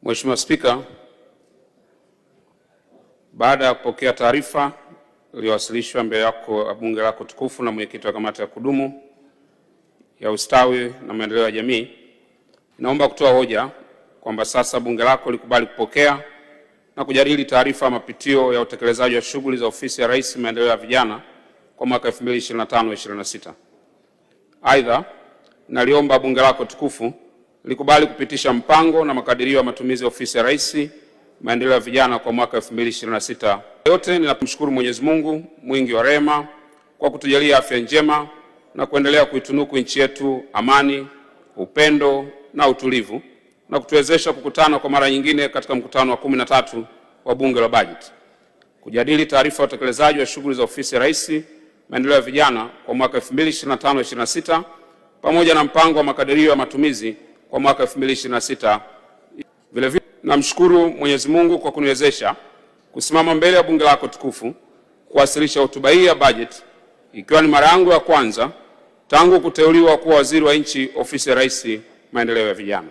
Mheshimiwa Spika, baada ya kupokea taarifa iliyowasilishwa mbele yako bunge lako tukufu na mwenyekiti wa kamati ya kudumu ya ustawi na maendeleo ya jamii, naomba kutoa hoja kwamba sasa bunge lako likubali kupokea na kujadili taarifa ya mapitio ya utekelezaji wa shughuli za ofisi ya Rais maendeleo ya vijana kwa mwaka 2025-26. Aidha, naliomba bunge lako tukufu likubali kupitisha mpango na makadirio ya matumizi ya ofisi ya Rais maendeleo ya vijana kwa mwaka 2026. Yote ninamshukuru Mwenyezi Mungu mwingi wa rehema kwa kutujalia afya njema na kuendelea kuitunuku nchi yetu amani, upendo na utulivu, na kutuwezesha kukutana kwa mara nyingine katika mkutano wa 13 wa bunge la bajeti kujadili taarifa ya utekelezaji wa shughuli za ofisi ya Rais maendeleo ya vijana kwa mwaka 2025-26 pamoja na mpango wa makadirio ya matumizi kwa mwaka 2026. Vile vile namshukuru Mwenyezi Mungu kwa kuniwezesha kusimama mbele ya bunge lako tukufu kuwasilisha hotuba hii ya bajeti, ikiwa ni mara yangu ya kwanza tangu kuteuliwa kuwa waziri wa nchi ofisi ya Rais maendeleo ya vijana.